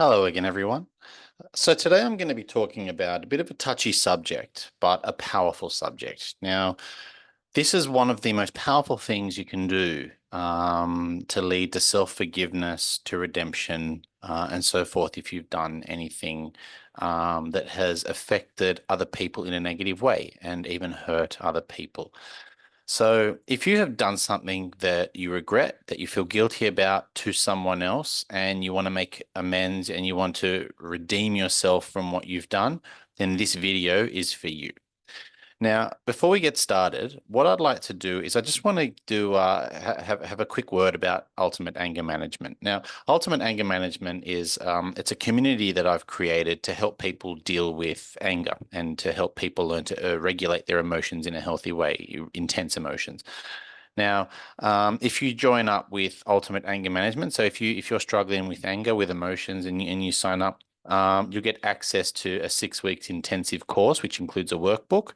Hello again, everyone. So today I'm going to be talking about a bit of a touchy subject, but a powerful subject. Now, this is one of the most powerful things you can do to lead to self-forgiveness, to redemption, and so forth if you've done anything that has affected other people in a negative way and even hurt other people. So, if you have done something that you regret, that you feel guilty about to someone else, and you want to make amends and you want to redeem yourself from what you've done, then this video is for you. Now, before we get started, what I'd like to do is I just want to do have a quick word about ultimate anger management. Now, ultimate anger management is it's a community that I've created to help people deal with anger and to help people learn to regulate their emotions in a healthy way, intense emotions. Now, if you join up with Ultimate Anger Management, so if you're struggling with anger, with emotions, and you sign up, you'll get access to a 6 weeks intensive course, which includes a workbook.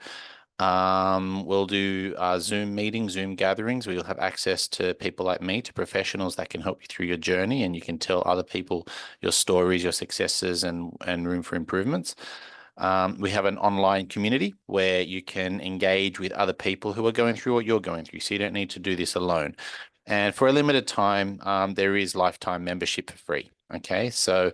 We'll do Zoom meetings, Zoom gatherings, where you'll have access to people like me, to professionals that can help you through your journey, and you can tell other people your stories, your successes, and room for improvements. We have an online community where you can engage with other people who are going through what you're going through, so you don't need to do this alone. And for a limited time, there is lifetime membership for free. Okay, so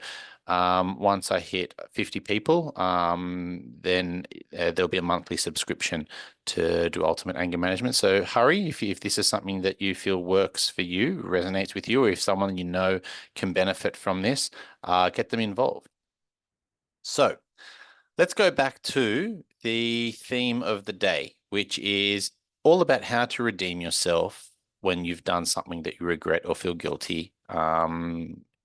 once I hit 50 people, then there'll be a monthly subscription to do Ultimate Anger Management. So hurry if this is something that you feel works for you, resonates with you, or if someone you know can benefit from this, get them involved. So let's go back to the theme of the day, which is all about how to redeem yourself when you've done something that you regret or feel guilty.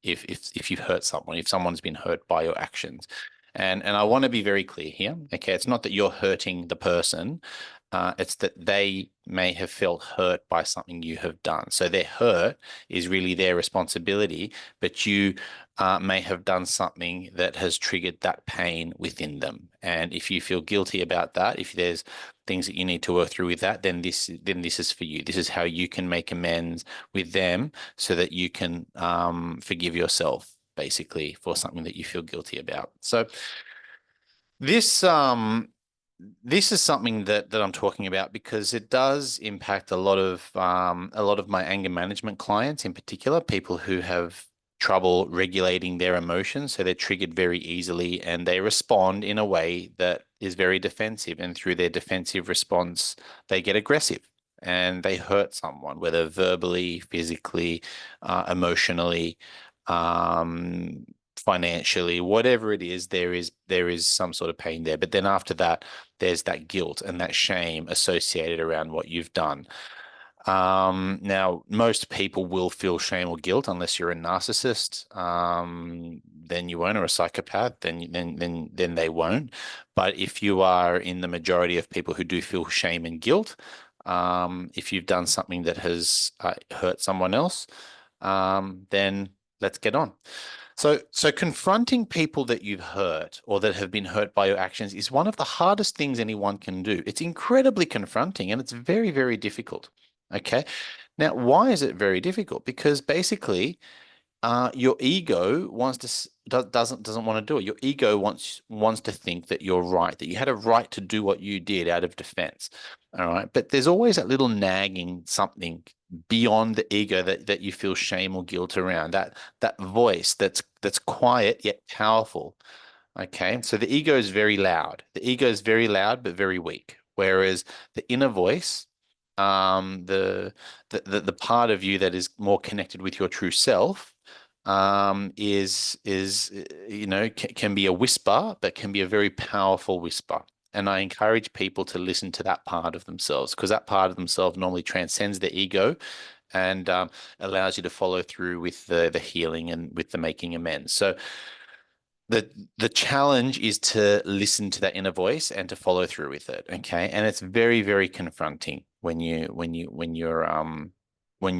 If you've hurt someone, if someone's been hurt by your actions. And I want to be very clear here. Okay, it's not that you're hurting the person. It's that they may have felt hurt by something you have done. So their hurt is really their responsibility, but you may have done something that has triggered that pain within them. And if you feel guilty about that, if there's things that you need to work through with that, then this is for you. This is how you can make amends with them so that you can forgive yourself, basically, for something that you feel guilty about. So this this is something that I'm talking about because it does impact a lot of my anger management clients, in particular, people who have trouble regulating their emotions. So they're triggered very easily and they respond in a way that is very defensive. And through their defensive response, they get aggressive and they hurt someone, whether verbally, physically, emotionally, um, financially, whatever it is, there is some sort of pain there. But then after that, there's that guilt and that shame associated around what you've done. Now, most people will feel shame or guilt unless you're a narcissist. Then you won't, or a psychopath. Then they won't. But if you are in the majority of people who do feel shame and guilt, if you've done something that has hurt someone else, then let's get on. So confronting people that you've hurt or that have been hurt by your actions is one of the hardest things anyone can do. It's incredibly confronting and it's very, very difficult. Okay. Now, why is it very difficult? Because basically, your ego wants to doesn't want to do it. Your ego wants to think that you're right, that you had a right to do what you did out of defense. All right. But there's always that little nagging something beyond the ego that you feel shame or guilt around, that voice that's quiet yet powerful. Okay. So the ego is very loud. The ego is very loud but very weak. Whereas the inner voice, the part of you that is more connected with your true self, is can be a whisper, but can be a very powerful whisper. And I encourage people to listen to that part of themselves because that part of themselves normally transcends the ego and allows you to follow through with the healing and with the making amends. So the challenge is to listen to that inner voice and to follow through with it. Okay. And it's very, very confronting when you're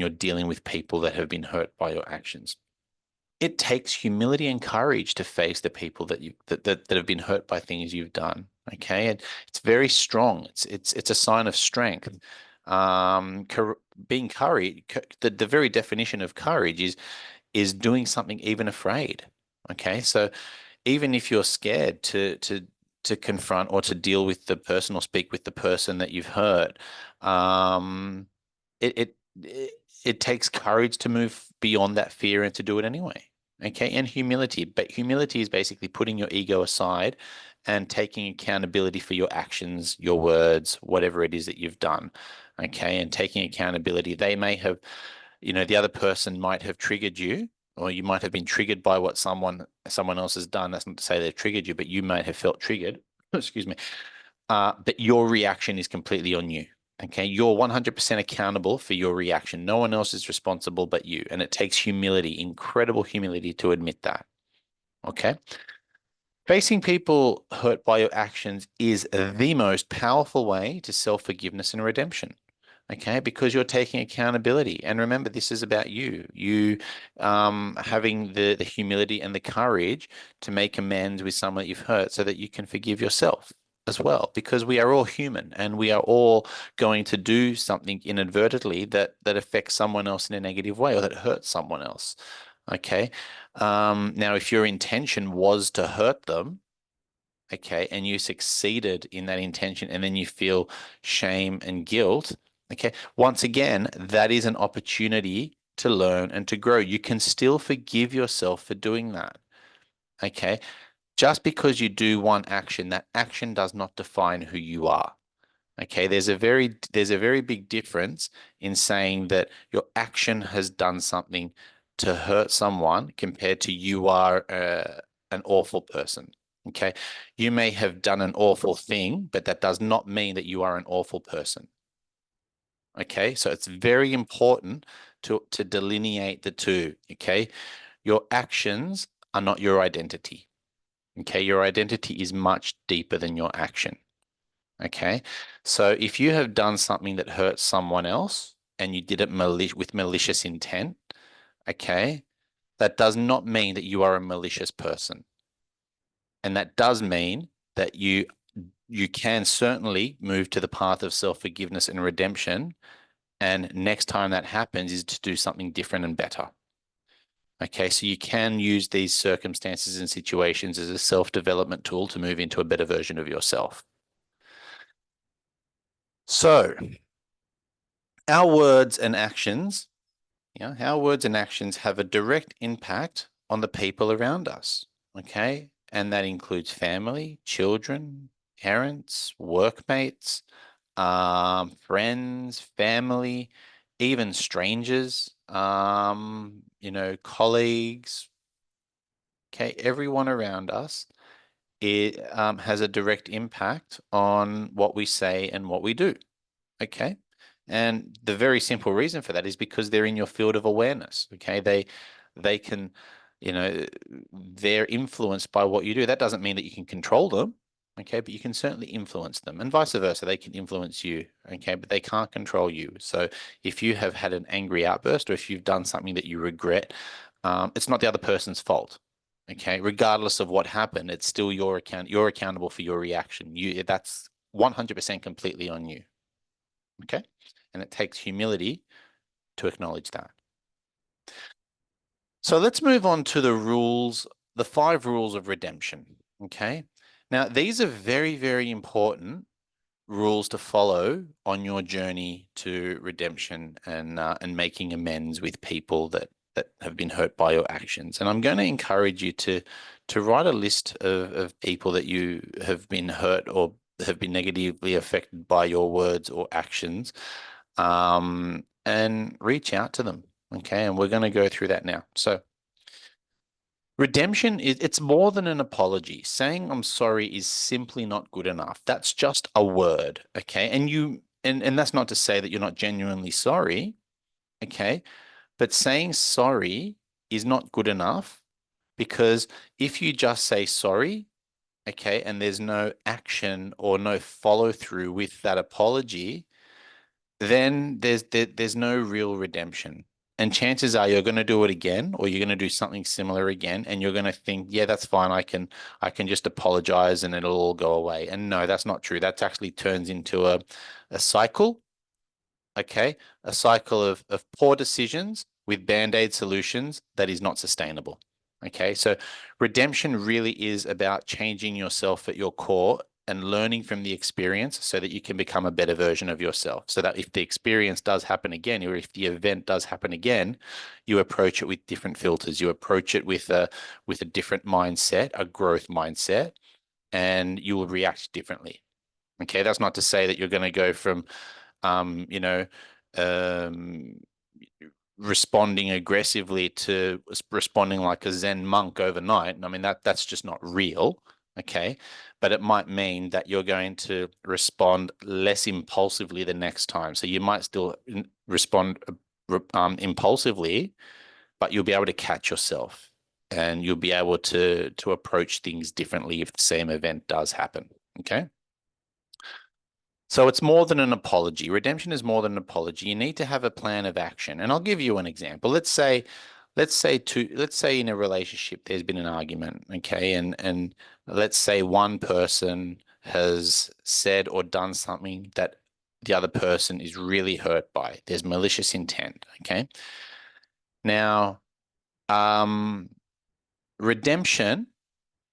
dealing with people that have been hurt by your actions. It takes humility and courage to face the people that have been hurt by things you've done. Okay. And it's very strong. It's a sign of strength. Being courage, the very definition of courage is doing something even afraid. Okay, so even if you're scared to confront or to deal with the person or speak with the person that you've hurt, um, it it takes courage to move beyond that fear and to do it anyway. Okay, and humility, but humility is basically putting your ego aside and taking accountability for your actions, your words, whatever it is that you've done. Okay, and taking accountability. They may have, the other person might have triggered you, or you might have been triggered by what someone else has done. That's not to say they've triggered you, but you might have felt triggered. Excuse me. But your reaction is completely on you. Okay, you're 100% accountable for your reaction. No one else is responsible but you. And it takes humility, incredible humility to admit that. Okay. Facing people hurt by your actions is the most powerful way to self-forgiveness and redemption. Okay, because you're taking accountability. And remember, this is about you having the humility and the courage to make amends with someone that you've hurt so that you can forgive yourself as well. Because we are all human and we are all going to do something inadvertently that affects someone else in a negative way or that hurts someone else. Okay. Now, if your intention was to hurt them, okay, and you succeeded in that intention, and then you feel shame and guilt, okay, once again, that is an opportunity to learn and to grow. You can still forgive yourself for doing that, okay? Just because you do one action, that action does not define who you are. Okay, there's a very big difference in saying that your action has done something to hurt someone compared to you are an awful person. Okay, you may have done an awful thing, but that does not mean that you are an awful person. Okay, so it's very important to delineate the two. Okay, your actions are not your identity. Okay, your identity is much deeper than your action. Okay. So if you have done something that hurts someone else and you did it with malicious intent, okay, that does not mean that you are a malicious person. And that does mean that you can certainly move to the path of self-forgiveness and redemption. And next time that happens is to do something different and better. Okay, so you can use these circumstances and situations as a self-development tool to move into a better version of yourself. So our words and actions, our words and actions have a direct impact on the people around us. Okay. And that includes family, children, parents, workmates, friends, family, even strangers, colleagues. Okay. Everyone around us, it has a direct impact on what we say and what we do. Okay. And the very simple reason for that is because they're in your field of awareness. Okay. They can, they're influenced by what you do. That doesn't mean that you can control them. Okay. But you can certainly influence them and vice versa. They can influence you. Okay. But they can't control you. So if you have had an angry outburst or if you've done something that you regret, it's not the other person's fault. Okay. Regardless of what happened, it's still your account. You're accountable for your reaction. That's 100% completely on you. Okay. And it takes humility to acknowledge that. So let's move on to the rules, the 5 rules of redemption. Okay. Now, these are very, very important rules to follow on your journey to redemption and making amends with people that have been hurt by your actions. And I'm going to encourage you to write a list of people that you have been hurt or have been negatively affected by your words or actions, and reach out to them. Okay, and we're going to go through that now. So redemption it's more than an apology. Saying I'm sorry is simply not good enough. That's just a word, okay? And that's not to say that you're not genuinely sorry, okay? But saying sorry is not good enough because if you just say sorry, okay, and there's no action or no follow through with that apology, then there's no real redemption. And chances are you're going to do it again, or you're going to do something similar again, and you're going to think, yeah, that's fine. I can just apologize and it'll all go away. And no, that's not true. That actually turns into a cycle, okay? A cycle of poor decisions with band-aid solutions that is not sustainable. Okay, so redemption really is about changing yourself at your core and learning from the experience so that you can become a better version of yourself. So that if the experience does happen again, or if the event does happen again, you approach it with different filters. You approach it with a different mindset, a growth mindset, and you will react differently. Okay, that's not to say that you're going to go from um, you know, um, responding aggressively to responding like a Zen monk overnight. I mean, that's just not real. Okay. But it might mean that you're going to respond less impulsively the next time. So you might still respond impulsively, but you'll be able to catch yourself and you'll be able to approach things differently if the same event does happen. Okay. So it's more than an apology. Redemption is more than an apology. You need to have a plan of action. And I'll give you an example. Let's say in a relationship there's been an argument, okay? And let's say one person has said or done something that the other person is really hurt by. There's malicious intent, okay? Now, um, redemption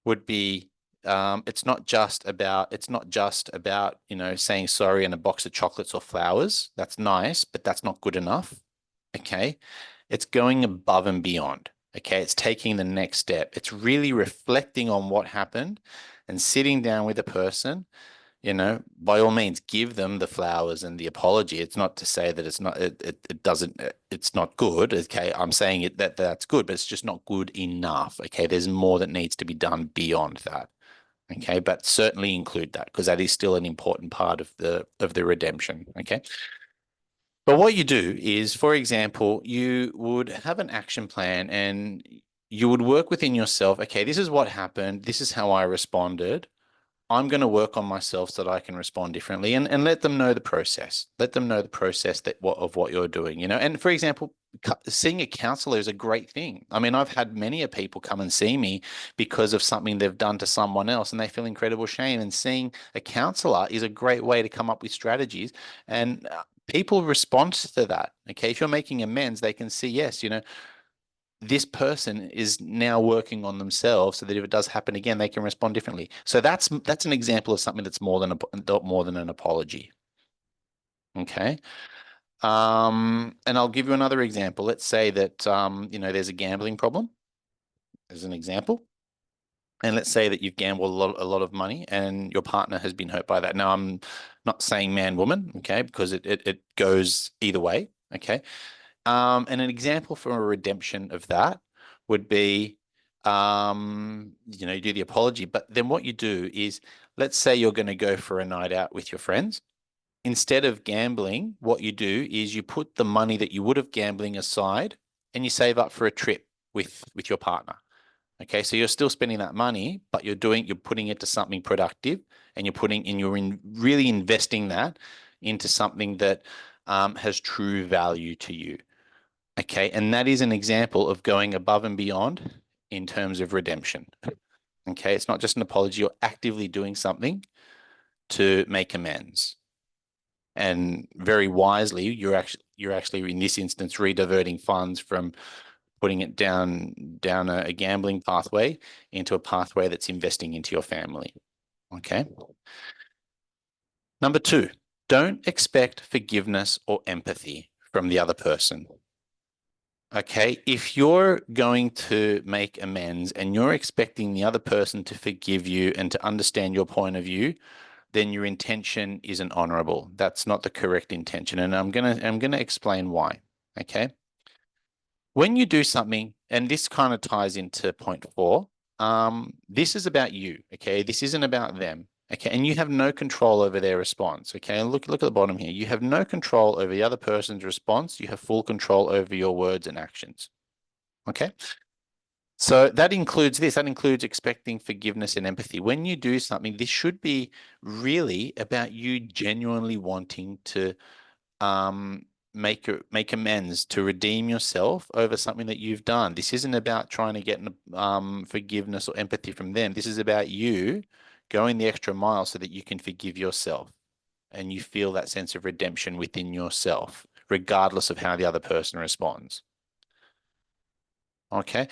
would be it's not just about saying sorry and a box of chocolates or flowers. That's nice, but that's not good enough. Okay. It's going above and beyond. Okay. It's taking the next step. It's really reflecting on what happened and sitting down with a person, by all means, give them the flowers and the apology. It's not to say that it's not good. Okay. I'm saying that's good, but it's just not good enough. Okay. There's more that needs to be done beyond that. Okay, but certainly include that because that is still an important part of the redemption. Okay. But what you do is, for example, you would have an action plan and you would work within yourself. Okay, this is what happened. This is how I responded. I'm going to work on myself so that I can respond differently and let them know the process. Let them know the process of what you're doing, And for example, seeing a counselor is a great thing. I mean, I've had many of people come and see me because of something they've done to someone else and they feel incredible shame. And seeing a counselor is a great way to come up with strategies and people respond to that. Okay. If you're making amends, they can see, yes, this person is now working on themselves so that if it does happen again, they can respond differently. So that's an example of something that's more than an apology. Okay. And I'll give you another example. Let's say that there's a gambling problem as an example. And let's say that you've gambled a lot of money and your partner has been hurt by that. Now, I'm not saying man, woman, okay, because it goes either way. Okay. And an example for a redemption of that would be, you do the apology, but then what you do is, let's say you're going to go for a night out with your friends. Instead of gambling, what you do is you put the money that you would have gambling aside and you save up for a trip with your partner. Okay, so you're still spending that money, but you're putting it to something productive, and you're really investing that into something that has true value to you. Okay, and that is an example of going above and beyond in terms of redemption. Okay, it's not just an apology, you're actively doing something to make amends. And very wisely, you're actually in this instance rediverting funds from putting it down a gambling pathway into a pathway that's investing into your family. Okay. Number two, don't expect forgiveness or empathy from the other person. Okay, if you're going to make amends and you're expecting the other person to forgive you and to understand your point of view, then your intention isn't honorable. That's not the correct intention, and I'm gonna explain why. Okay, when you do something, and this kind of ties into point four, this is about you. Okay, this isn't about them. Okay, and you have no control over their response. Okay, and look at the bottom here. You have no control over the other person's response. You have full control over your words and actions. Okay. So that includes this. That includes expecting forgiveness and empathy. When you do something, this should be really about you genuinely wanting to make amends, to redeem yourself over something that you've done. This isn't about trying to get forgiveness or empathy from them. This is about you going the extra mile so that you can forgive yourself and you feel that sense of redemption within yourself, regardless of how the other person responds. Okay.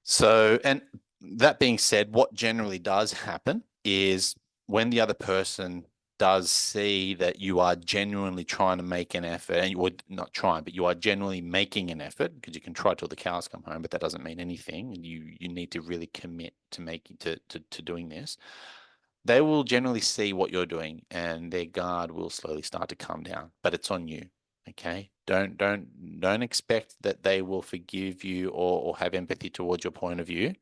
So, and that being said, what generally does happen is when the other person does see that you are genuinely trying to make an effort, and you would not trying, but you are genuinely making an effort, because you can try till the cows come home, but that doesn't mean anything. You need to really commit to making to doing this. They will generally see what you're doing, and their guard will slowly start to come down, but it's on you. Okay. Don't expect that they will forgive you or have empathy towards your point of view.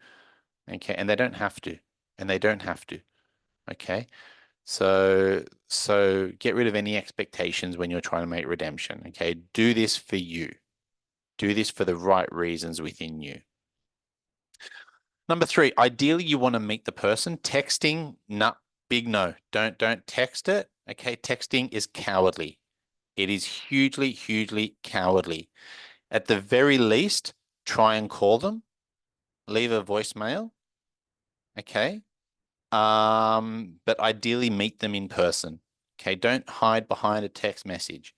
Okay. And they don't have to. And they don't have to. Okay. So get rid of any expectations when you're trying to make redemption. Okay. Do this for you. Do this for the right reasons within you. Number three, ideally you want to meet the person. Texting, nah, big no. Don't text it. Okay. Texting is cowardly. It is hugely, hugely cowardly. At the very least, try and call them, leave a voicemail. Okay. But ideally meet them in person. Okay. Don't hide behind a text message.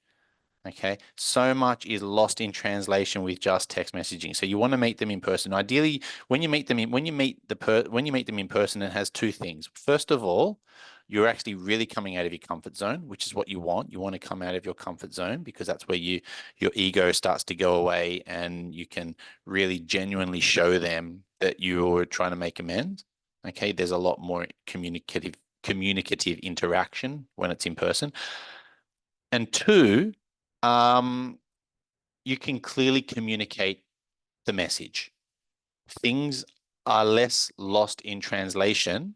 Okay. So much is lost in translation with just text messaging. So you want to meet them in person. Ideally, when you meet them in person, it has two things. First of all, you're actually really coming out of your comfort zone, which is what you want. You want to come out of your comfort zone because that's where your ego starts to go away and you can really genuinely show them that you're trying to make amends. Okay. There's a lot more communicative interaction when it's in person. And two, um, you can clearly communicate the message. Things are less lost in translation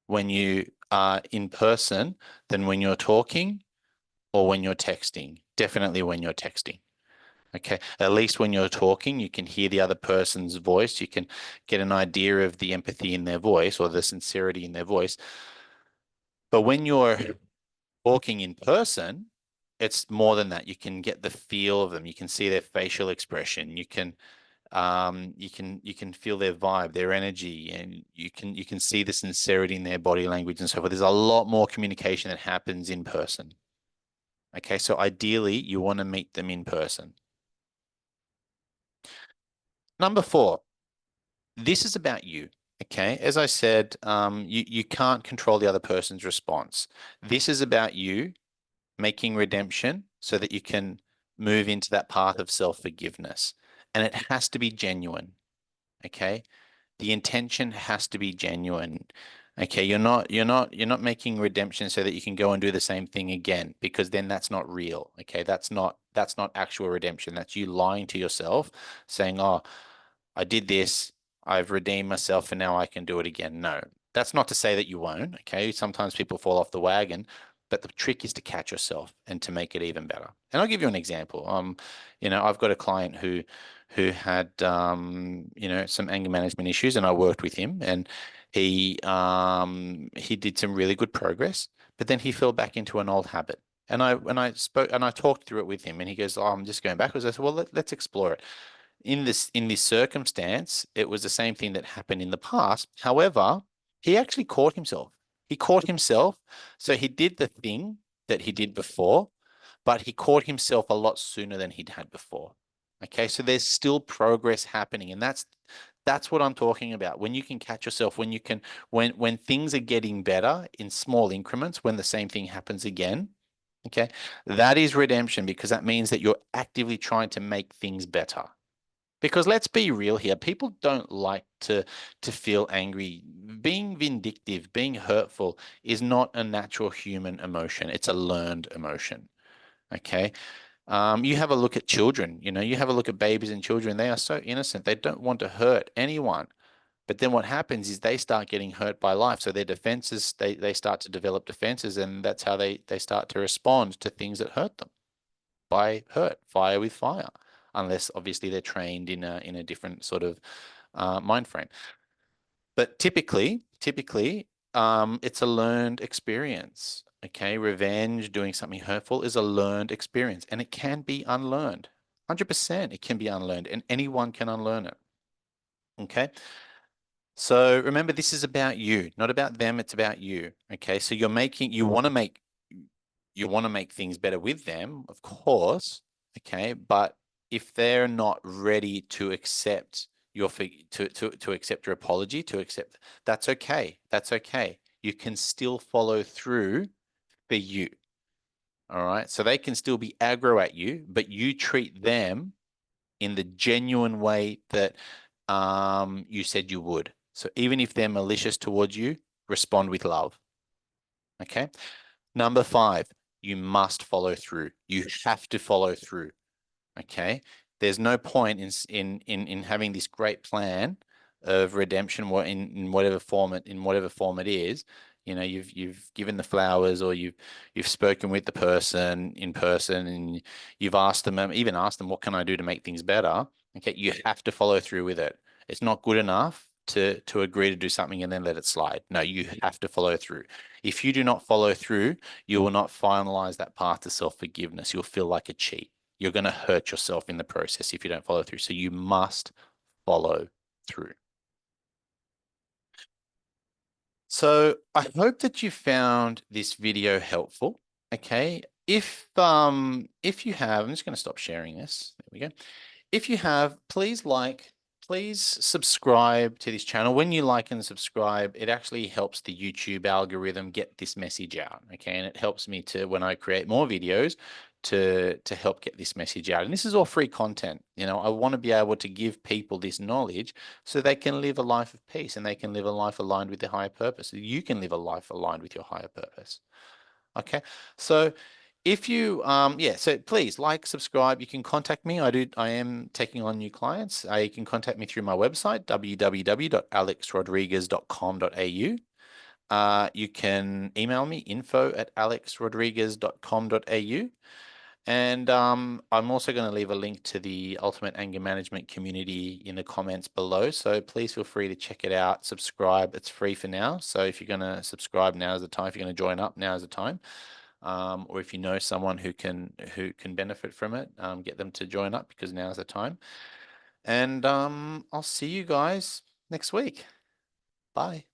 when you are in person than when you're talking or when you're texting. Definitely when you're texting. Okay. At least when you're talking, you can hear the other person's voice. You can get an idea of the empathy in their voice or the sincerity in their voice. But when you're talking in person, it's more than that. You can get the feel of them. You can see their facial expression. You can feel their vibe, their energy, and you can see the sincerity in their body language and so forth. There's a lot more communication that happens in person. Okay, so ideally you want to meet them in person. Number four, this is about you. Okay, as I said, you can't control the other person's response. This is about you making redemption so that you can move into that path of self-forgiveness. And it has to be genuine. Okay. The intention has to be genuine. Okay. You're not making redemption so that you can go and do the same thing again, because then that's not real. Okay. That's not actual redemption. That's you lying to yourself saying, oh, I did this, I've redeemed myself, and now I can do it again. No, that's not to say that you won't. Okay. Sometimes people fall off the wagon, but the trick is to catch yourself and to make it even better. And I'll give you an example. I've got a client who had some anger management issues, and I worked with him, and he did some really good progress, but then he fell back into an old habit. And I talked through it with him, and he goes, "Oh, I'm just going backwards." I said, "Well, let's explore it." In this circumstance, it was the same thing that happened in the past. However, he actually caught himself. He caught himself. So he did the thing that he did before, but he caught himself a lot sooner than he'd had before. Okay, so there's still progress happening, and that's what I'm talking about. When you can catch yourself, when things are getting better in small increments, when the same thing happens again, okay, that is redemption, because that means that you're actively trying to make things better. Because let's be real here, people don't like to feel angry. Being vindictive, being hurtful is not a natural human emotion. It's a learned emotion. Okay. You have a look at children, you have a look at babies and children. They are so innocent. They don't want to hurt anyone. But then what happens is they start getting hurt by life. So their defenses, they start to develop defenses, and that's how they start to respond to things that hurt them by hurt, fire with fire, unless obviously they're trained in a different sort of mind frame. But typically, it's a learned experience. Okay, revenge, doing something hurtful is a learned experience, and it can be unlearned. 100% it can be unlearned, and anyone can unlearn it. Okay. So remember, this is about you, not about them. It's about you. Okay. So you want to make things better with them, of course. Okay. But if they're not ready to accept to accept your apology, that's okay. That's okay. You can still follow through for you. All right. So they can still be aggro at you, but you treat them in the genuine way that you said you would. So even if they're malicious towards you, respond with love. Okay. Number 5, you must follow through. You have to follow through. Okay. There's no point in having this great plan of redemption in whatever form it is. You know, you've given the flowers, or you've spoken with the person in person, and you've asked them, even asked them, what can I do to make things better? Okay, you have to follow through with it. It's not good enough to agree to do something and then let it slide. No, you have to follow through. If you do not follow through, you will not finalize that path to self-forgiveness. You'll feel like a cheat. You're going to hurt yourself in the process if you don't follow through. So you must follow through. So I hope that you found this video helpful. Okay. If you have, I'm just going to stop sharing this. There we go. If you have, please subscribe to this channel. When you like and subscribe, it actually helps the YouTube algorithm get this message out. Okay. And it helps me to, when I create more videos, to help get this message out. And this is all free content. You know, I want to be able to give people this knowledge so they can live a life of peace, and they can live a life aligned with their higher purpose. You can live a life aligned with your higher purpose. Okay. So if you, yeah, so please like, subscribe. You can contact me. I am taking on new clients. You can contact me through my website, www.alexrodriguez.com.au. You can email me, info@alexrodriguez.com.au. And I'm also going to leave a link to the Ultimate Anger Management community in the comments below. So please feel free to check it out, subscribe. It's free for now. So if you're going to subscribe, now is the time. If you're going to join up, now is the time. Or if you know someone who can benefit from it, get them to join up, because now is the time. And I'll see you guys next week. Bye.